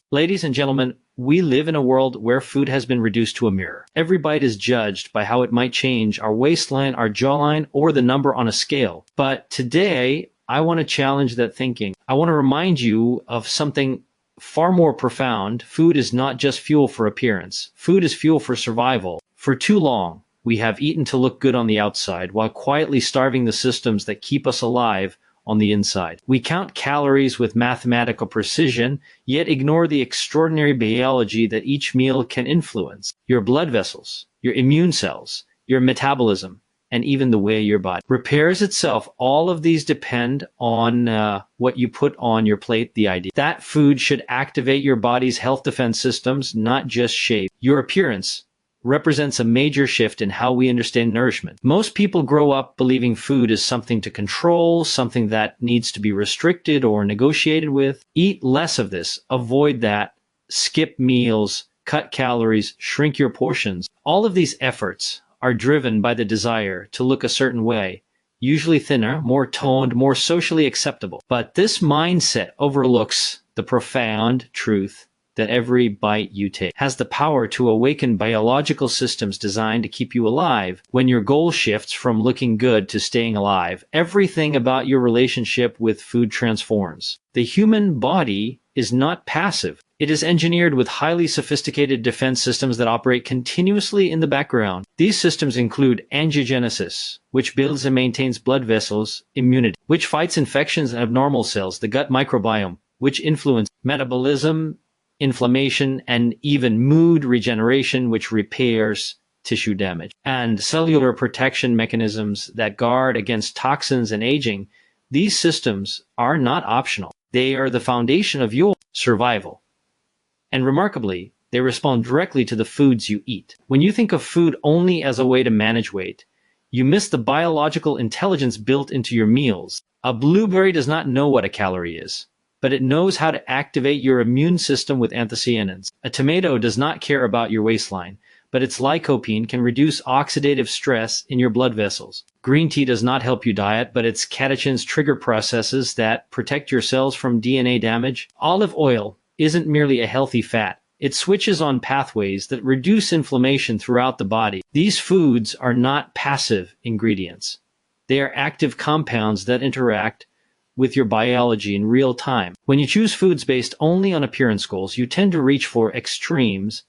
Ladies and gentlemen, we live in a world where food has been reduced to a mirror. Every bite is judged by how it might change our waistline, our jawline, or the number on a scale. But today, I want to challenge that thinking. I want to remind you of something far more profound. Food is not just fuel for appearance. Food is fuel for survival. For too long, we have eaten to look good on the outside while quietly starving the systems that keep us alive on the inside. We count calories with mathematical precision, yet ignore the extraordinary biology that each meal can influence. Your blood vessels, your immune cells, your metabolism, and even the way your body repairs itself. All of these depend on what you put on your plate. The idea that food should activate your body's health defense systems, not just shape your appearance, represents a major shift in how we understand nourishment. Most people grow up believing food is something to control, something that needs to be restricted or negotiated with. Eat less of this, avoid that, skip meals, cut calories, shrink your portions. All of these efforts are driven by the desire to look a certain way, usually thinner, more toned, more socially acceptable. But this mindset overlooks the profound truth that every bite you take has the power to awaken biological systems designed to keep you alive. When your goal shifts from looking good to staying alive, everything about your relationship with food transforms. The human body is not passive. It is engineered with highly sophisticated defense systems that operate continuously in the background. These systems include angiogenesis, which builds and maintains blood vessels, immunity, which fights infections and abnormal cells, the gut microbiome, which influences metabolism, inflammation, and even mood regeneration, which repairs tissue damage, and cellular protection mechanisms that guard against toxins and aging. These systems are not optional. They are the foundation of your survival. And remarkably, they respond directly to the foods you eat. When you think of food only as a way to manage weight, you miss the biological intelligence built into your meals. A blueberry does not know what a calorie is, but it knows how to activate your immune system with anthocyanins. A tomato does not care about your waistline, but its lycopene can reduce oxidative stress in your blood vessels. Green tea does not help you diet, but its catechins trigger processes that protect your cells from DNA damage. Olive oil isn't merely a healthy fat. It switches on pathways that reduce inflammation throughout the body. These foods are not passive ingredients. They are active compounds that interact with your biology in real time. When you choose foods based only on appearance goals, you tend to reach for extremes,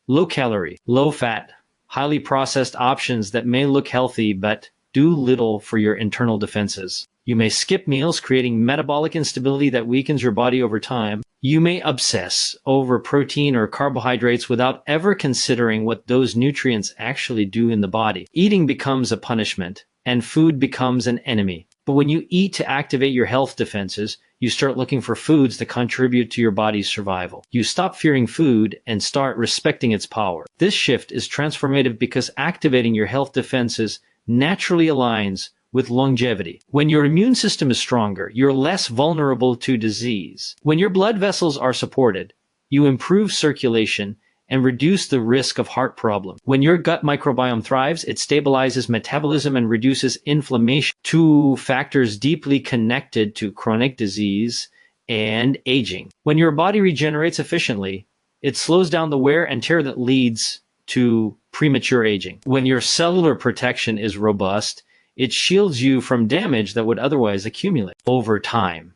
low calorie, low fat, highly processed options that may look healthy but do little for your internal defenses. You may skip meals, creating metabolic instability that weakens your body over time. You may obsess over protein or carbohydrates without ever considering what those nutrients actually do in the body. Eating becomes a punishment, and food becomes an enemy. But when you eat to activate your health defenses, you start looking for foods that contribute to your body's survival. You stop fearing food and start respecting its power. This shift is transformative because activating your health defenses naturally aligns with longevity. When your immune system is stronger, you're less vulnerable to disease. When your blood vessels are supported, you improve circulation and reduce the risk of heart problems. When your gut microbiome thrives, it stabilizes metabolism and reduces inflammation, two factors deeply connected to chronic disease and aging. When your body regenerates efficiently, it slows down the wear and tear that leads to premature aging. When your cellular protection is robust, it shields you from damage that would otherwise accumulate over time.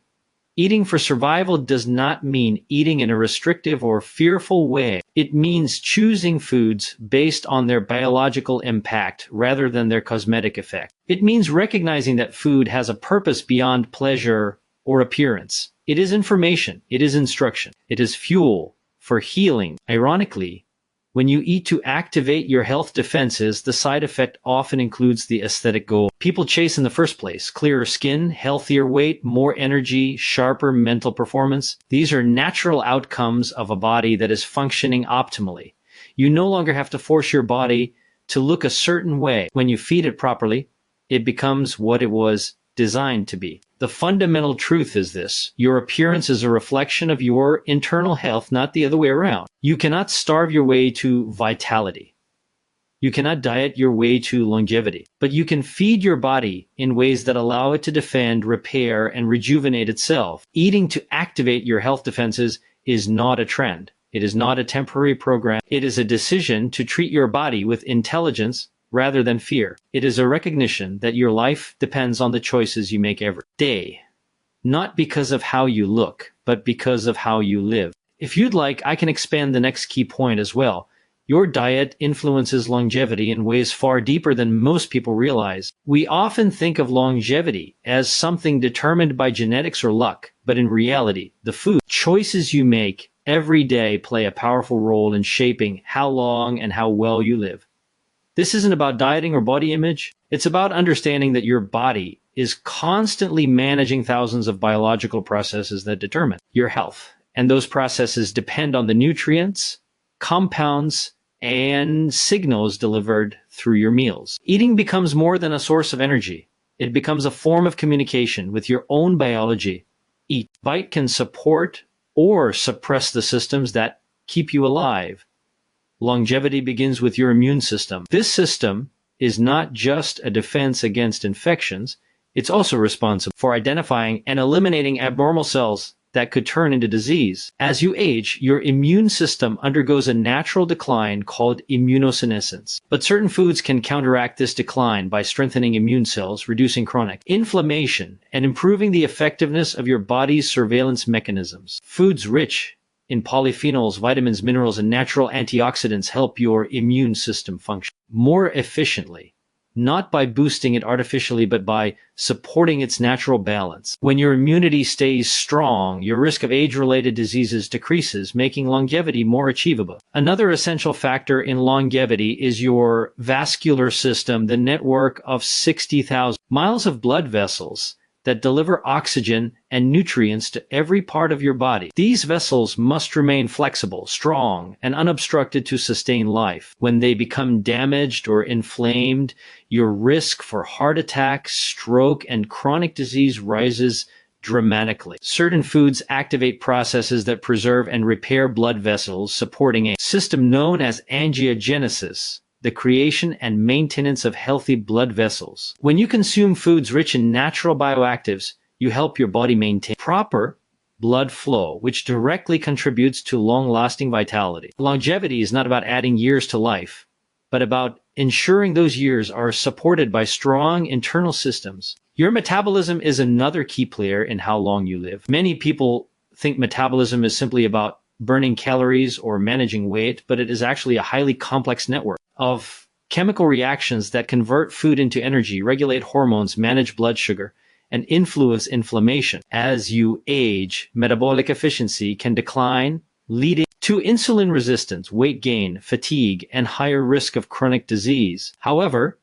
Eating for survival does not mean eating in a restrictive or fearful way. It means choosing foods based on their biological impact rather than their cosmetic effect. It means recognizing that food has a purpose beyond pleasure or appearance. It is information. It is instruction. It is fuel for healing. Ironically, when you eat to activate your health defenses, the side effect often includes the aesthetic goal people chase in the first place: clearer skin, healthier weight, more energy, sharper mental performance. These are natural outcomes of a body that is functioning optimally. You no longer have to force your body to look a certain way. When you feed it properly, it becomes what it was designed to be. The fundamental truth is this: your appearance is a reflection of your internal health, not the other way around. You cannot starve your way to vitality. You cannot diet your way to longevity, but you can feed your body in ways that allow it to defend, repair, and rejuvenate itself. Eating to activate your health defenses is not a trend. It is not a temporary program. It is a decision to treat your body with intelligence rather than fear. It is a recognition that your life depends on the choices you make every day. Not because of how you look, but because of how you live. If you'd like, I can expand the next key point as well. Your diet influences longevity in ways far deeper than most people realize. We often think of longevity as something determined by genetics or luck, but in reality, the food choices you make every day play a powerful role in shaping how long and how well you live. This isn't about dieting or body image. It's about understanding that your body is constantly managing thousands of biological processes that determine your health. And those processes depend on the nutrients, compounds, and signals delivered through your meals. Eating becomes more than a source of energy. It becomes a form of communication with your own biology. Each bite can support or suppress the systems that keep you alive. Longevity begins with your immune system. This system is not just a defense against infections, it's also responsible for identifying and eliminating abnormal cells that could turn into disease. As you age, your immune system undergoes a natural decline called immunosenescence. But certain foods can counteract this decline by strengthening immune cells, reducing chronic inflammation, and improving the effectiveness of your body's surveillance mechanisms. Foods rich in polyphenols, vitamins, minerals, and natural antioxidants help your immune system function more efficiently. Not by boosting it artificially, but by supporting its natural balance. When your immunity stays strong, your risk of age-related diseases decreases, making longevity more achievable. Another essential factor in longevity is your vascular system, the network of 60,000 miles of blood vessels that deliver oxygen and nutrients to every part of your body. These vessels must remain flexible, strong, and unobstructed to sustain life. When they become damaged or inflamed, your risk for heart attack, stroke, and chronic disease rises dramatically. Certain foods activate processes that preserve and repair blood vessels, supporting a system known as angiogenesis, the creation and maintenance of healthy blood vessels. When you consume foods rich in natural bioactives, you help your body maintain proper blood flow, which directly contributes to long-lasting vitality. Longevity is not about adding years to life, but about ensuring those years are supported by strong internal systems. Your metabolism is another key player in how long you live. Many people think metabolism is simply about burning calories or managing weight, but it is actually a highly complex network of chemical reactions that convert food into energy, regulate hormones, manage blood sugar, and influence inflammation. As you age, metabolic efficiency can decline, leading to insulin resistance, weight gain, fatigue, and higher risk of chronic disease. However,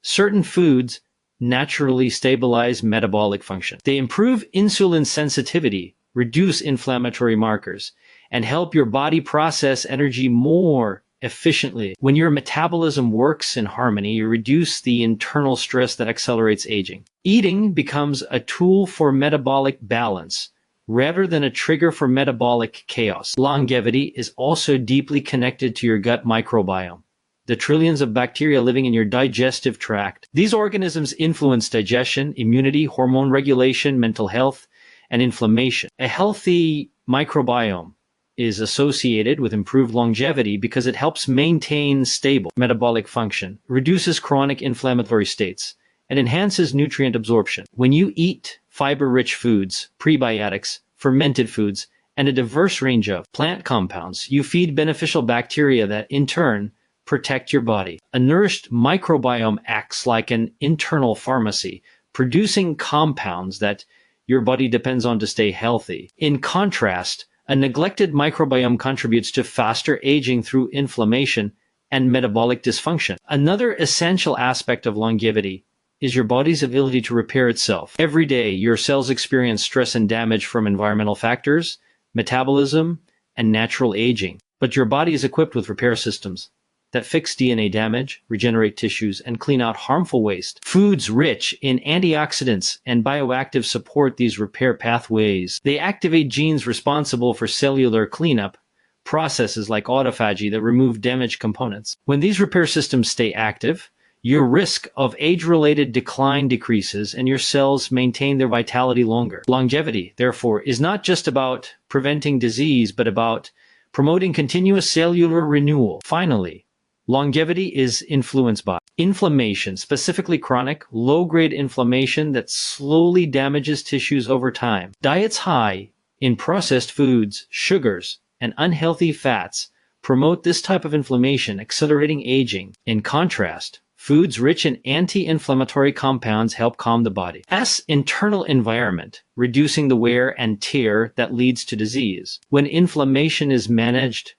certain foods naturally stabilize metabolic function. They improve insulin sensitivity, reduce inflammatory markers, and help your body process energy more efficiently. When your metabolism works in harmony, you reduce the internal stress that accelerates aging. Eating becomes a tool for metabolic balance rather than a trigger for metabolic chaos. Longevity is also deeply connected to your gut microbiome, the trillions of bacteria living in your digestive tract. These organisms influence digestion, immunity, hormone regulation, mental health, and inflammation. A healthy microbiome is associated with improved longevity because it helps maintain stable metabolic function, reduces chronic inflammatory states, and enhances nutrient absorption. When you eat fiber-rich foods, prebiotics, fermented foods, and a diverse range of plant compounds, you feed beneficial bacteria that, in turn, protect your body. A nourished microbiome acts like an internal pharmacy, producing compounds that your body depends on to stay healthy. In contrast, a neglected microbiome contributes to faster aging through inflammation and metabolic dysfunction. Another essential aspect of longevity is your body's ability to repair itself. Every day, your cells experience stress and damage from environmental factors, metabolism, and natural aging. But your body is equipped with repair systems that fix DNA damage, regenerate tissues, and clean out harmful waste. Foods rich in antioxidants and bioactives support these repair pathways. They activate genes responsible for cellular cleanup, processes like autophagy that remove damaged components. When these repair systems stay active, your risk of age-related decline decreases and your cells maintain their vitality longer. Longevity, therefore, is not just about preventing disease, but about promoting continuous cellular renewal. Finally, longevity is influenced by inflammation, specifically chronic, low-grade inflammation that slowly damages tissues over time. Diets high in processed foods, sugars, and unhealthy fats promote this type of inflammation, accelerating aging. In contrast, foods rich in anti-inflammatory compounds help calm the body's internal environment, reducing the wear and tear that leads to disease. When inflammation is managed,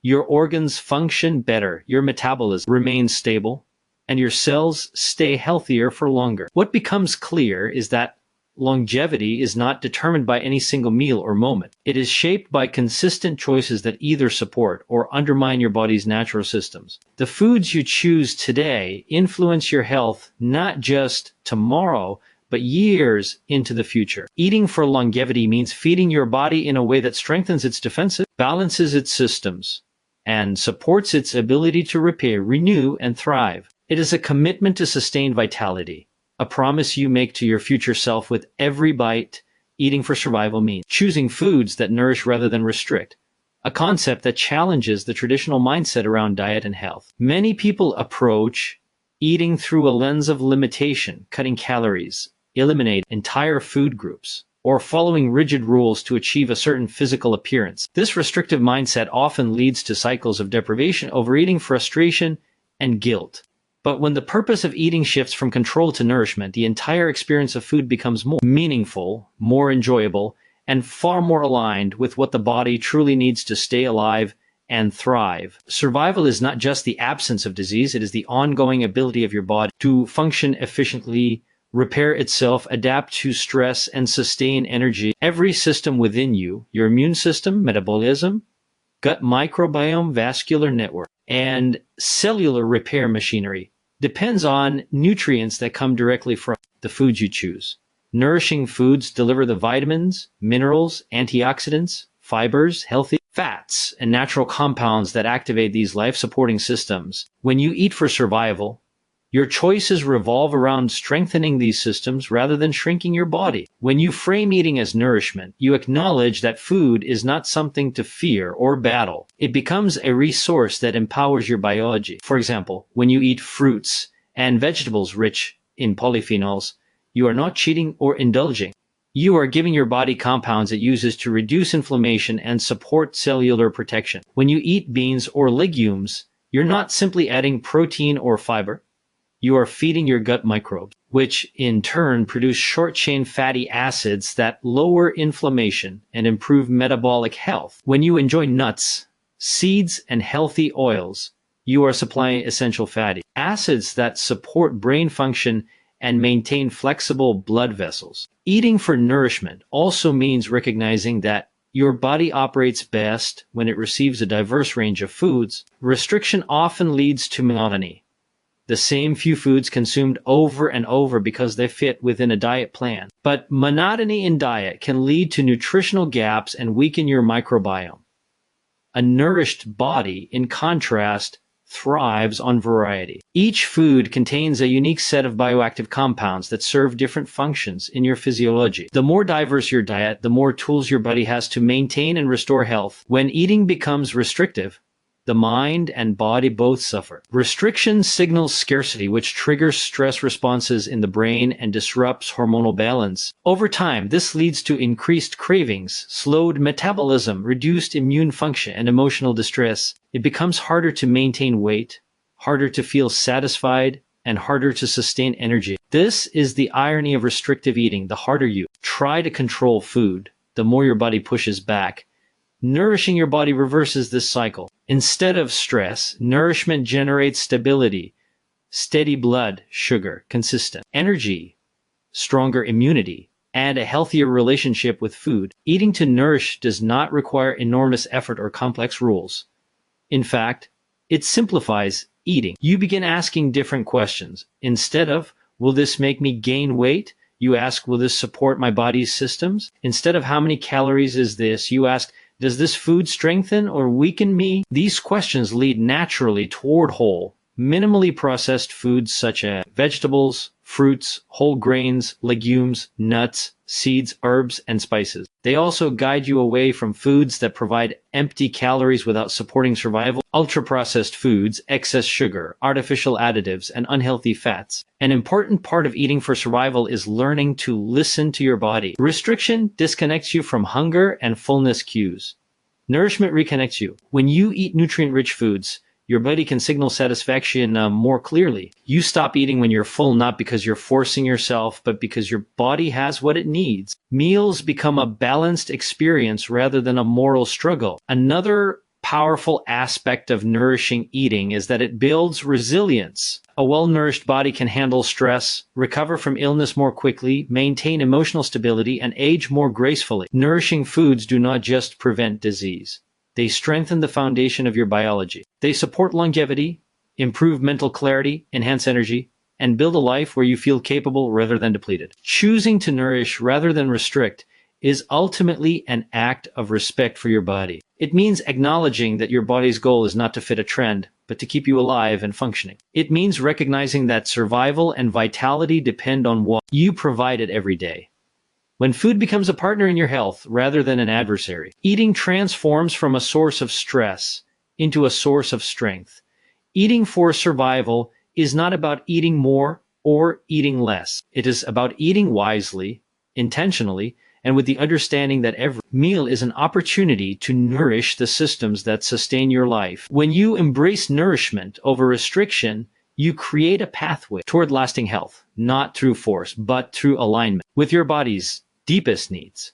your organs function better, your metabolism remains stable, and your cells stay healthier for longer. What becomes clear is that longevity is not determined by any single meal or moment. It is shaped by consistent choices that either support or undermine your body's natural systems. The foods you choose today influence your health not just tomorrow, but years into the future. Eating for longevity means feeding your body in a way that strengthens its defenses, balances its systems, and supports its ability to repair, renew, and thrive. It is a commitment to sustained vitality, a promise you make to your future self with every bite. Eating for survival means choosing foods that nourish rather than restrict, a concept that challenges the traditional mindset around diet and health. Many people approach eating through a lens of limitation, cutting calories, eliminating entire food groups, or following rigid rules to achieve a certain physical appearance. This restrictive mindset often leads to cycles of deprivation, overeating, frustration, and guilt. But when the purpose of eating shifts from control to nourishment, the entire experience of food becomes more meaningful, more enjoyable, and far more aligned with what the body truly needs to stay alive and thrive. Survival is not just the absence of disease, it is the ongoing ability of your body to function efficiently, repair itself, adapt to stress, and sustain energy. Every system within you, your immune system, metabolism, gut microbiome, vascular network, and cellular repair machinery, depends on nutrients that come directly from the foods you choose. Nourishing foods deliver the vitamins, minerals, antioxidants, fibers, healthy fats, and natural compounds that activate these life-supporting systems. When you eat for survival, your choices revolve around strengthening these systems rather than shrinking your body. When you frame eating as nourishment, you acknowledge that food is not something to fear or battle. It becomes a resource that empowers your biology. For example, when you eat fruits and vegetables rich in polyphenols, you are not cheating or indulging. You are giving your body compounds it uses to reduce inflammation and support cellular protection. When you eat beans or legumes, you're not simply adding protein or fiber. You are feeding your gut microbes, which in turn produce short-chain fatty acids that lower inflammation and improve metabolic health. When you enjoy nuts, seeds, and healthy oils, you are supplying essential fatty acids that support brain function and maintain flexible blood vessels. Eating for nourishment also means recognizing that your body operates best when it receives a diverse range of foods. Restriction often leads to monotony. The same few foods consumed over and over because they fit within a diet plan. But monotony in diet can lead to nutritional gaps and weaken your microbiome. A nourished body, in contrast, thrives on variety. Each food contains a unique set of bioactive compounds that serve different functions in your physiology. The more diverse your diet, the more tools your body has to maintain and restore health. When eating becomes restrictive, the mind and body both suffer. Restriction signals scarcity, which triggers stress responses in the brain and disrupts hormonal balance. Over time, this leads to increased cravings, slowed metabolism, reduced immune function, and emotional distress. It becomes harder to maintain weight, harder to feel satisfied, and harder to sustain energy. This is the irony of restrictive eating. The harder you try to control food, the more your body pushes back. Nourishing your body reverses this cycle. Instead of stress, nourishment generates stability, steady blood sugar, consistent energy, stronger immunity, and a healthier relationship with food. Eating to nourish does not require enormous effort or complex rules. In fact, it simplifies eating. You begin asking different questions. Instead of, will this make me gain weight? You ask, will this support my body's systems? Instead of how many calories is this, you ask, does this food strengthen or weaken me? These questions lead naturally toward whole, minimally processed foods such as vegetables, fruits, whole grains, legumes, nuts, seeds, herbs, and spices. They also guide you away from foods that provide empty calories without supporting survival, ultra-processed foods, excess sugar, artificial additives, and unhealthy fats. An important part of eating for survival is learning to listen to your body. Restriction disconnects you from hunger and fullness cues. Nourishment reconnects you. When you eat nutrient-rich foods, your body can signal satisfaction more clearly. You stop eating when you're full, not because you're forcing yourself, but because your body has what it needs. Meals become a balanced experience rather than a moral struggle. Another powerful aspect of nourishing eating is that it builds resilience. A well-nourished body can handle stress, recover from illness more quickly, maintain emotional stability, and age more gracefully. Nourishing foods do not just prevent disease. They strengthen the foundation of your biology. They support longevity, improve mental clarity, enhance energy, and build a life where you feel capable rather than depleted. Choosing to nourish rather than restrict is ultimately an act of respect for your body. It means acknowledging that your body's goal is not to fit a trend, but to keep you alive and functioning. It means recognizing that survival and vitality depend on what you provide it every day. When food becomes a partner in your health rather than an adversary, eating transforms from a source of stress into a source of strength. Eating for survival is not about eating more or eating less. It is about eating wisely, intentionally, and with the understanding that every meal is an opportunity to nourish the systems that sustain your life. When you embrace nourishment over restriction, you create a pathway toward lasting health, not through force, but through alignment with your body's deepest needs.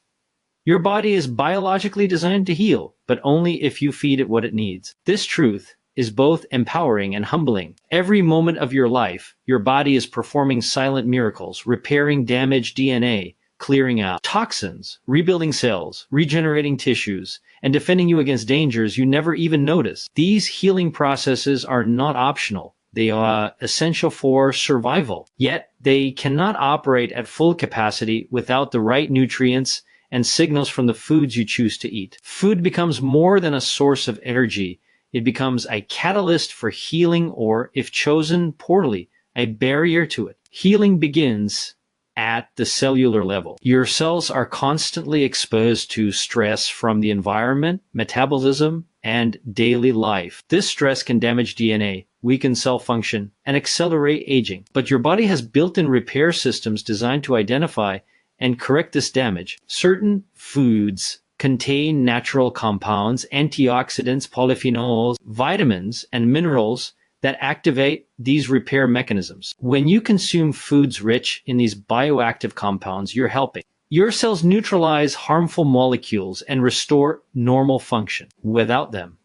Your body is biologically designed to heal, but only if you feed it what it needs. This truth is both empowering and humbling. Every moment of your life, your body is performing silent miracles, repairing damaged DNA, clearing out toxins, rebuilding cells, regenerating tissues, and defending you against dangers you never even notice. These healing processes are not optional. They are essential for survival. Yet, they cannot operate at full capacity without the right nutrients and signals from the foods you choose to eat. Food becomes more than a source of energy. It becomes a catalyst for healing or, if chosen poorly, a barrier to it. Healing begins at the cellular level. Your cells are constantly exposed to stress from the environment, metabolism, and daily life. This stress can damage DNA, weaken cell function, and accelerate aging. But your body has built-in repair systems designed to identify and correct this damage. Certain foods contain natural compounds, antioxidants, polyphenols, vitamins, and minerals that activate these repair mechanisms. When you consume foods rich in these bioactive compounds, you're helping your cells neutralize harmful molecules and restore normal function. Without them,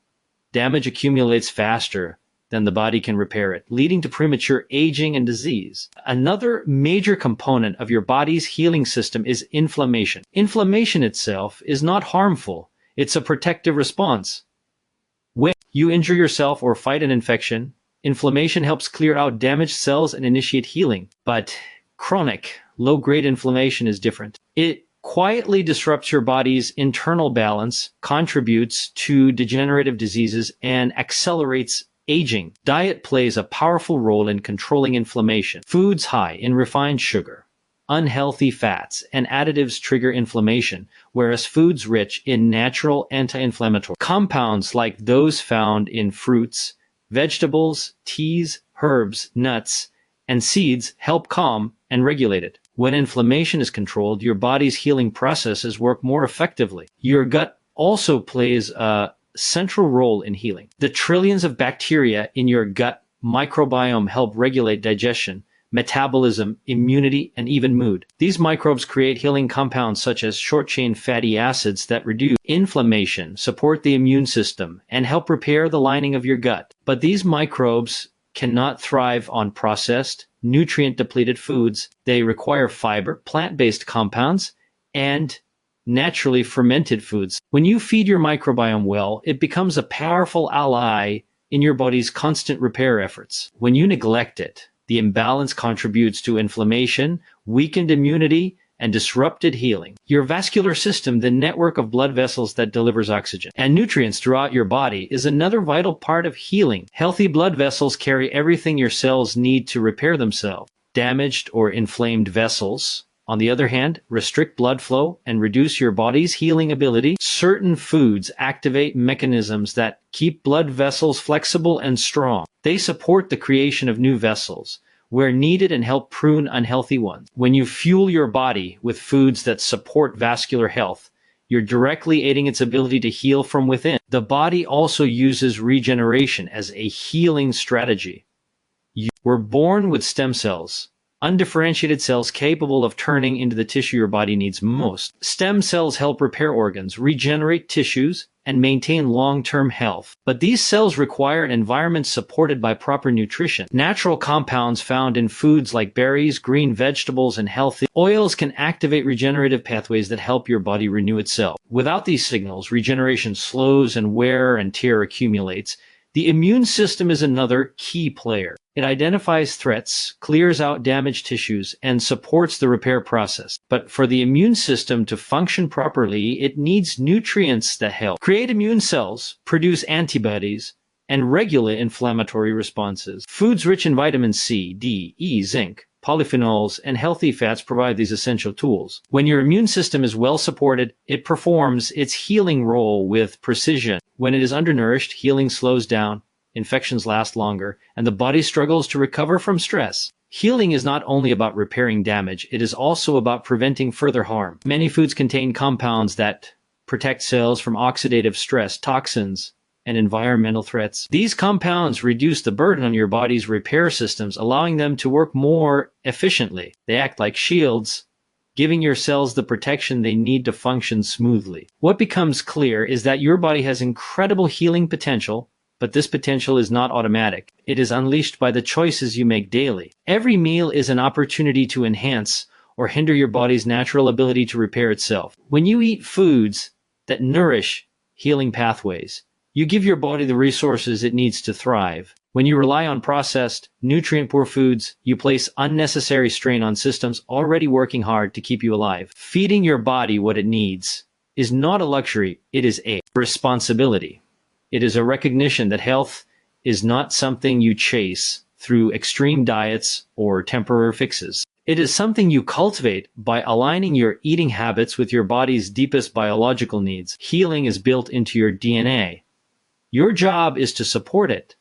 damage accumulates faster than the body can repair it, leading to premature aging and disease. Another major component of your body's healing system is inflammation. Inflammation itself is not harmful. It's a protective response. When you injure yourself or fight an infection, inflammation helps clear out damaged cells and initiate healing. But chronic, low-grade inflammation is different. It quietly disrupts your body's internal balance, contributes to degenerative diseases, and accelerates aging. Diet plays a powerful role in controlling inflammation. Foods high in refined sugar, unhealthy fats, and additives trigger inflammation, whereas foods rich in natural anti-inflammatory compounds like those found in fruits, vegetables, teas, herbs, nuts, and seeds help calm and regulate it. When inflammation is controlled, your body's healing processes work more effectively. Your gut also plays a central role in healing. The trillions of bacteria in your gut microbiome help regulate digestion, metabolism, immunity, and even mood. These microbes create healing compounds such as short-chain fatty acids that reduce inflammation, support the immune system, and help repair the lining of your gut. But these microbes cannot thrive on processed, nutrient-depleted foods. They require fiber, plant-based compounds, and naturally fermented foods. When you feed your microbiome well, it becomes a powerful ally in your body's constant repair efforts. When you neglect it, the imbalance contributes to inflammation, weakened immunity, and disrupted healing. Your vascular system, the network of blood vessels that delivers oxygen and nutrients throughout your body, is another vital part of healing. Healthy blood vessels carry everything your cells need to repair themselves. Damaged or inflamed vessels, on the other hand, restrict blood flow and reduce your body's healing ability. Certain foods activate mechanisms that keep blood vessels flexible and strong. They support the creation of new vessels where needed and help prune unhealthy ones. When you fuel your body with foods that support vascular health, you're directly aiding its ability to heal from within. The body also uses regeneration as a healing strategy. You were born with stem cells, undifferentiated cells capable of turning into the tissue your body needs most. Stem cells help repair organs, regenerate tissues, and maintain long-term health. But these cells require an environment supported by proper nutrition. Natural compounds found in foods like berries, green vegetables, and healthy oils can activate regenerative pathways that help your body renew itself. Without these signals, regeneration slows and wear and tear accumulates. The immune system is another key player. It identifies threats, clears out damaged tissues, and supports the repair process. But for the immune system to function properly, it needs nutrients that help create immune cells, produce antibodies, and regulate inflammatory responses. Foods rich in vitamin C, D, E, zinc, polyphenols, and healthy fats provide these essential tools. When your immune system is well supported, it performs its healing role with precision. When it is undernourished, healing slows down, infections last longer, and the body struggles to recover from stress. Healing is not only about repairing damage, it is also about preventing further harm. Many foods contain compounds that protect cells from oxidative stress, toxins, and environmental threats. These compounds reduce the burden on your body's repair systems, allowing them to work more efficiently. They act like shields, giving your cells the protection they need to function smoothly. What becomes clear is that your body has incredible healing potential, but this potential is not automatic. It is unleashed by the choices you make daily. Every meal is an opportunity to enhance or hinder your body's natural ability to repair itself. When you eat foods that nourish healing pathways, you give your body the resources it needs to thrive. When you rely on processed, nutrient-poor foods, you place unnecessary strain on systems already working hard to keep you alive. Feeding your body what it needs is not a luxury, it is a responsibility. It is a recognition that health is not something you chase through extreme diets or temporary fixes. It is something you cultivate by aligning your eating habits with your body's deepest biological needs. Healing is built into your DNA. Your job is to support it.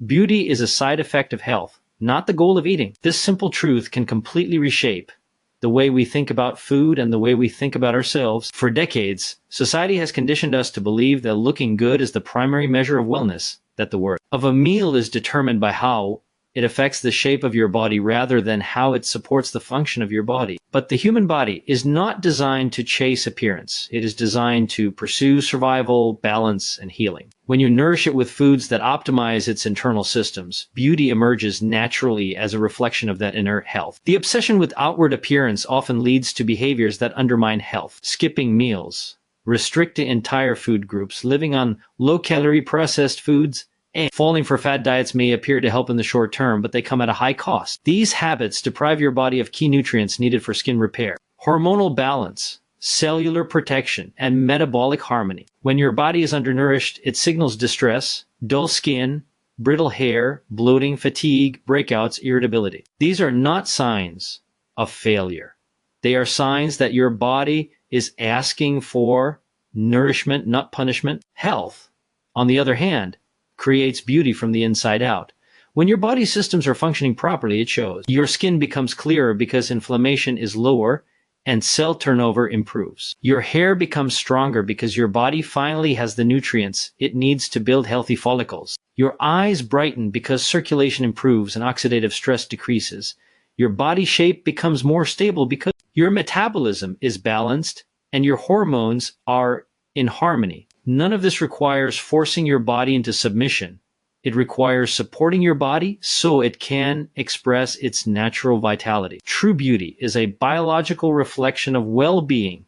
Beauty is a side effect of health, not the goal of eating. This simple truth can completely reshape the way we think about food and the way we think about ourselves. For decades, society has conditioned us to believe that looking good is the primary measure of wellness, that the worth of a meal is determined by how it affects the shape of your body rather than how it supports the function of your body. But the human body is not designed to chase appearance. It is designed to pursue survival, balance, and healing. When you nourish it with foods that optimize its internal systems, beauty emerges naturally as a reflection of that inner health. The obsession with outward appearance often leads to behaviors that undermine health. Skipping meals, restricting entire food groups, living on low-calorie processed foods, and falling for fad diets may appear to help in the short term, but they come at a high cost. These habits deprive your body of key nutrients needed for skin repair, hormonal balance, cellular protection, and metabolic harmony. When your body is undernourished, it signals distress, dull skin, brittle hair, bloating, fatigue, breakouts, irritability. These are not signs of failure. They are signs that your body is asking for nourishment, not punishment. Health, on the other hand, creates beauty from the inside out. When your body systems are functioning properly, it shows. Your skin becomes clearer because inflammation is lower and cell turnover improves. Your hair becomes stronger because your body finally has the nutrients it needs to build healthy follicles. Your eyes brighten because circulation improves and oxidative stress decreases. Your body shape becomes more stable because your metabolism is balanced and your hormones are in harmony. None of this requires forcing your body into submission. It requires supporting your body so it can express its natural vitality. True beauty is a biological reflection of well-being.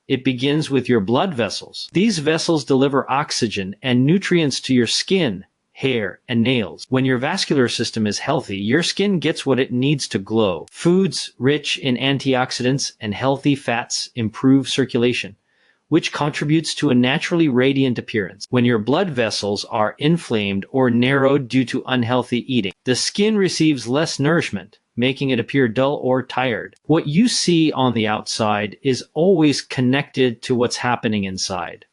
It begins with your blood vessels. These vessels deliver oxygen and nutrients to your skin, hair, and nails. When your vascular system is healthy, your skin gets what it needs to glow. Foods rich in antioxidants and healthy fats improve circulation, which contributes to a naturally radiant appearance. When your blood vessels are inflamed or narrowed due to unhealthy eating, the skin receives less nourishment, making it appear dull or tired. What you see on the outside is always connected to what's happening inside.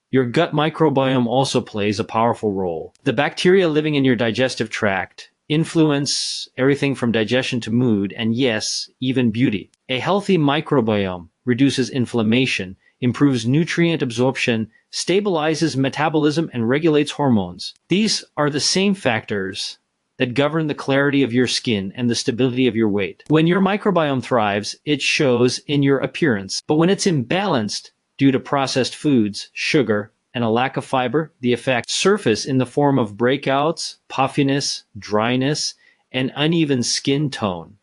Your gut microbiome also plays a powerful role. The bacteria living in your digestive tract influence everything from digestion to mood, and yes, even beauty. A healthy microbiome reduces inflammation, improves nutrient absorption, stabilizes metabolism, and regulates hormones. These are the same factors that govern the clarity of your skin and the stability of your weight. When your microbiome thrives, it shows in your appearance. But when it's imbalanced due to processed foods, sugar, and a lack of fiber, the effects surface in the form of breakouts, puffiness, dryness, and uneven skin tone.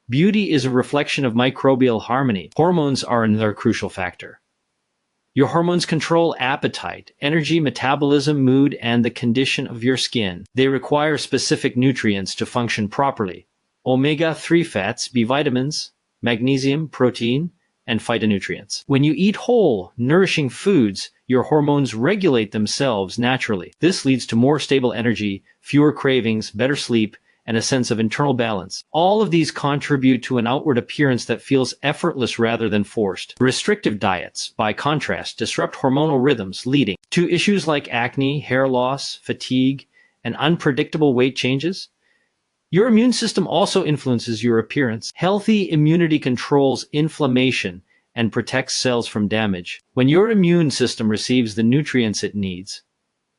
Beauty is a reflection of microbial harmony. Hormones are another crucial factor. Your hormones control appetite, energy, metabolism, mood, and the condition of your skin. They require specific nutrients to function properly: omega-3 fats, B vitamins, magnesium, protein, and phytonutrients. When you eat whole, nourishing foods, your hormones regulate themselves naturally. This leads to more stable energy, fewer cravings, better sleep, and a sense of internal balance. All of these contribute to an outward appearance that feels effortless rather than forced. Restrictive diets, by contrast, disrupt hormonal rhythms, leading to issues like acne, hair loss, fatigue, and unpredictable weight changes. Your immune system also influences your appearance. Healthy immunity controls inflammation and protects cells from damage. When your immune system receives the nutrients it needs,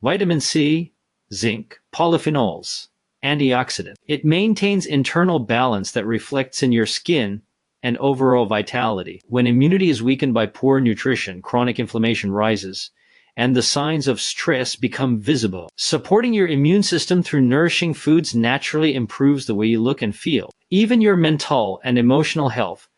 vitamin C, zinc, polyphenols, antioxidant, it maintains internal balance that reflects in your skin and overall vitality. When immunity is weakened by poor nutrition, chronic inflammation rises, and the signs of stress become visible. Supporting your immune system through nourishing foods naturally improves the way you look and feel. Even your mental and emotional health,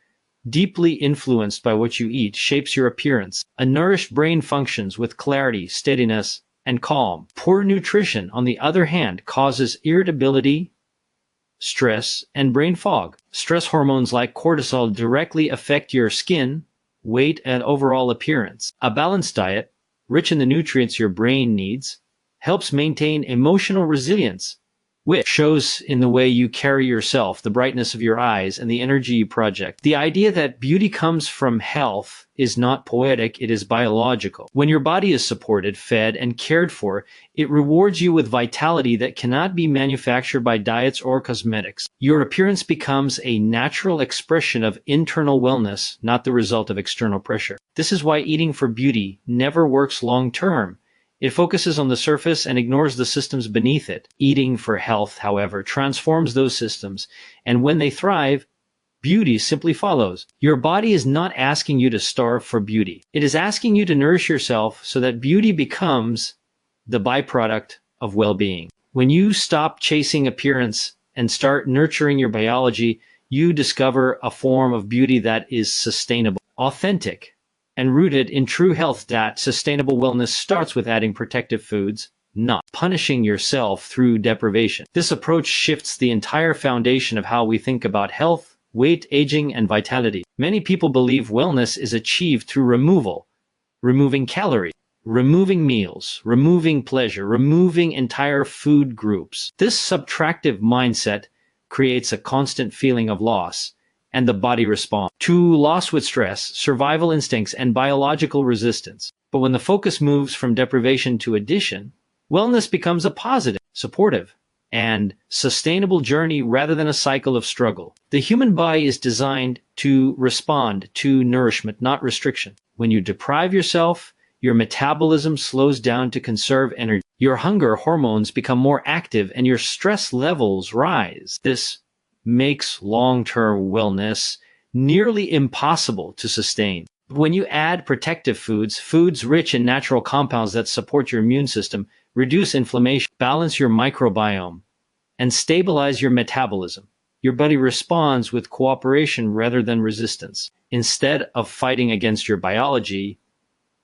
deeply influenced by what you eat, shapes your appearance. A nourished brain functions with clarity, steadiness, and calm. Poor nutrition, on the other hand, causes irritability, stress, and brain fog. Stress hormones like cortisol directly affect your skin, weight, and overall appearance. A balanced diet, rich in the nutrients your brain needs, helps maintain emotional resilience, which shows in the way you carry yourself, the brightness of your eyes, and the energy you project. The idea that beauty comes from health is not poetic, it is biological. When your body is supported, fed, and cared for, it rewards you with vitality that cannot be manufactured by diets or cosmetics. Your appearance becomes a natural expression of internal wellness, not the result of external pressure. This is why eating for beauty never works long term. It focuses on the surface and ignores the systems beneath it. Eating for health, however, transforms those systems, and when they thrive, beauty simply follows. Your body is not asking you to starve for beauty. It is asking you to nourish yourself so that beauty becomes the byproduct of well-being. When you stop chasing appearance and start nurturing your biology, you discover a form of beauty that is sustainable, authentic, and rooted in true health. That sustainable wellness starts with adding protective foods, not punishing yourself through deprivation. This approach shifts the entire foundation of how we think about health, weight, aging, and vitality. Many people believe wellness is achieved through removing calories, removing meals, removing pleasure, removing entire food groups. This subtractive mindset creates a constant feeling of loss, and the body responds to loss with stress, survival instincts, and biological resistance. But when the focus moves from deprivation to addition, wellness becomes a positive, supportive, and sustainable journey rather than a cycle of struggle. The human body is designed to respond to nourishment, not restriction. When you deprive yourself, your metabolism slows down to conserve energy. Your hunger hormones become more active and your stress levels rise. This makes long-term wellness nearly impossible to sustain. When you add protective foods rich in natural compounds that support your immune system, reduce inflammation, balance your microbiome, and stabilize your metabolism, your body responds with cooperation rather than resistance. Instead of fighting against your biology,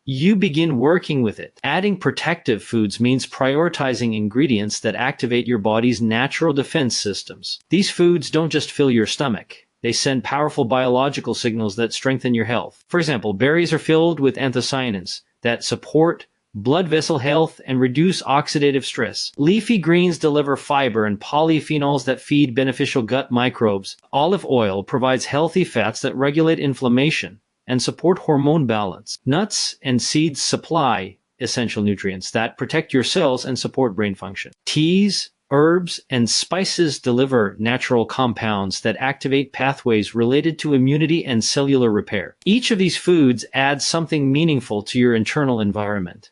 you begin working with it. Adding protective foods means prioritizing ingredients that activate your body's natural defense systems. These foods don't just fill your stomach. They send powerful biological signals that strengthen your health. For example, berries are filled with anthocyanins that support blood vessel health and reduce oxidative stress. Leafy greens deliver fiber and polyphenols that feed beneficial gut microbes. Olive oil provides healthy fats that regulate inflammation and support hormone balance. Nuts and seeds supply essential nutrients that protect your cells and support brain function. Teas, herbs, and spices deliver natural compounds that activate pathways related to immunity and cellular repair. Each of these foods adds something meaningful to your internal environment.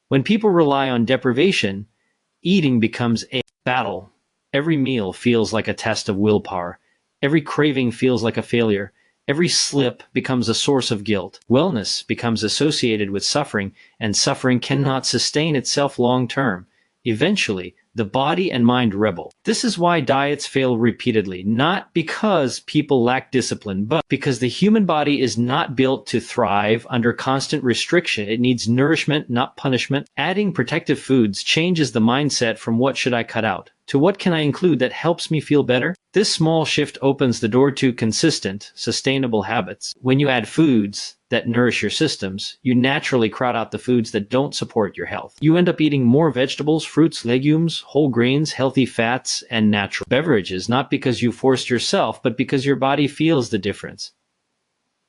When people rely on deprivation, eating becomes a battle. Every meal feels like a test of willpower. Every craving feels like a failure. Every slip becomes a source of guilt. Wellness becomes associated with suffering, and suffering cannot sustain itself long term. Eventually, the body and mind rebel. This is why diets fail repeatedly, not because people lack discipline, but because the human body is not built to thrive under constant restriction. It needs nourishment, not punishment. Adding protective foods changes the mindset from what should I cut out to what can I include that helps me feel better. This small shift opens the door to consistent, sustainable habits. When you add foods that nourish your systems, you naturally crowd out the foods that don't support your health. You end up eating more vegetables, fruits, legumes, whole grains, healthy fats, and natural beverages, not because you forced yourself, but because your body feels the difference.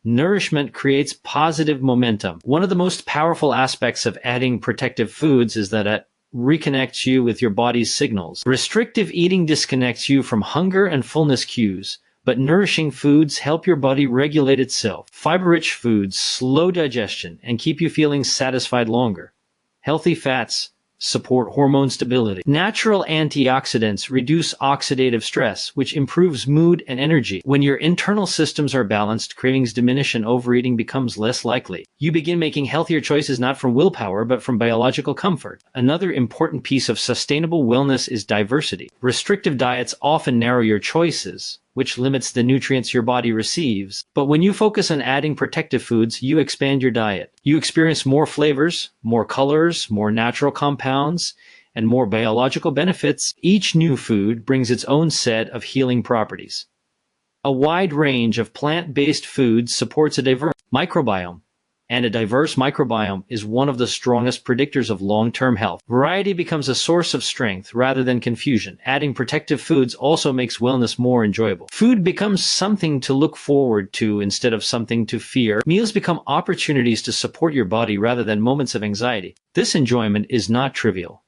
Nourishment creates positive momentum. One of the most powerful aspects of adding protective foods is that it reconnects you with your body's signals. Restrictive eating disconnects you from hunger and fullness cues, but nourishing foods help your body regulate itself. Fiber-rich foods slow digestion and keep you feeling satisfied longer. Healthy fats support hormone stability. Natural antioxidants reduce oxidative stress, which improves mood and energy. When your internal systems are balanced, cravings diminish and overeating becomes less likely. You begin making healthier choices not from willpower, but from biological comfort. Another important piece of sustainable wellness is diversity. Restrictive diets often narrow your choices, which limits the nutrients your body receives. But when you focus on adding protective foods, you expand your diet. You experience more flavors, more colors, more natural compounds, and more biological benefits. Each new food brings its own set of healing properties. A wide range of plant-based foods supports a diverse microbiome, and a diverse microbiome is one of the strongest predictors of long-term health. Variety becomes a source of strength rather than confusion. Adding protective foods also makes wellness more enjoyable. Food becomes something to look forward to instead of something to fear. Meals become opportunities to support your body rather than moments of anxiety. This enjoyment is not trivial.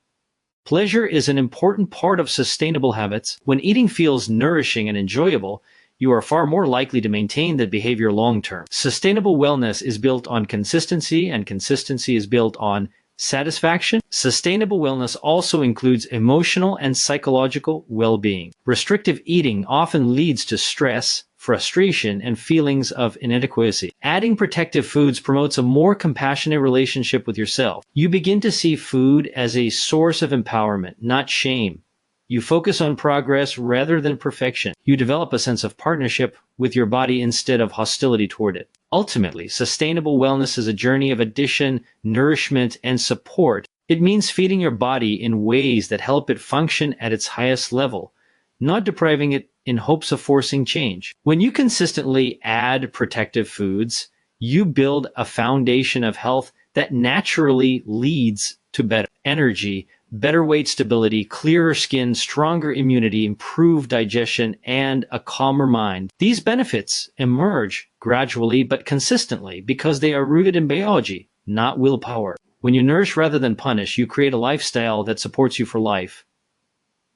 Pleasure is an important part of sustainable habits. When eating feels nourishing and enjoyable, you are far more likely to maintain that behavior long-term. Sustainable wellness is built on consistency, and consistency is built on satisfaction. Sustainable wellness also includes emotional and psychological well-being. Restrictive eating often leads to stress, frustration, and feelings of inadequacy. Adding protective foods promotes a more compassionate relationship with yourself. You begin to see food as a source of empowerment, not shame. You focus on progress rather than perfection. You develop a sense of partnership with your body instead of hostility toward it. Ultimately, sustainable wellness is a journey of addition, nourishment, and support. It means feeding your body in ways that help it function at its highest level, not depriving it in hopes of forcing change. When you consistently add protective foods, you build a foundation of health that naturally leads to better energy, better weight stability, clearer skin, stronger immunity, improved digestion, and a calmer mind. These benefits emerge gradually but consistently because they are rooted in biology, not willpower. When you nourish rather than punish, you create a lifestyle that supports you for life,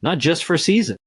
not just for seasons.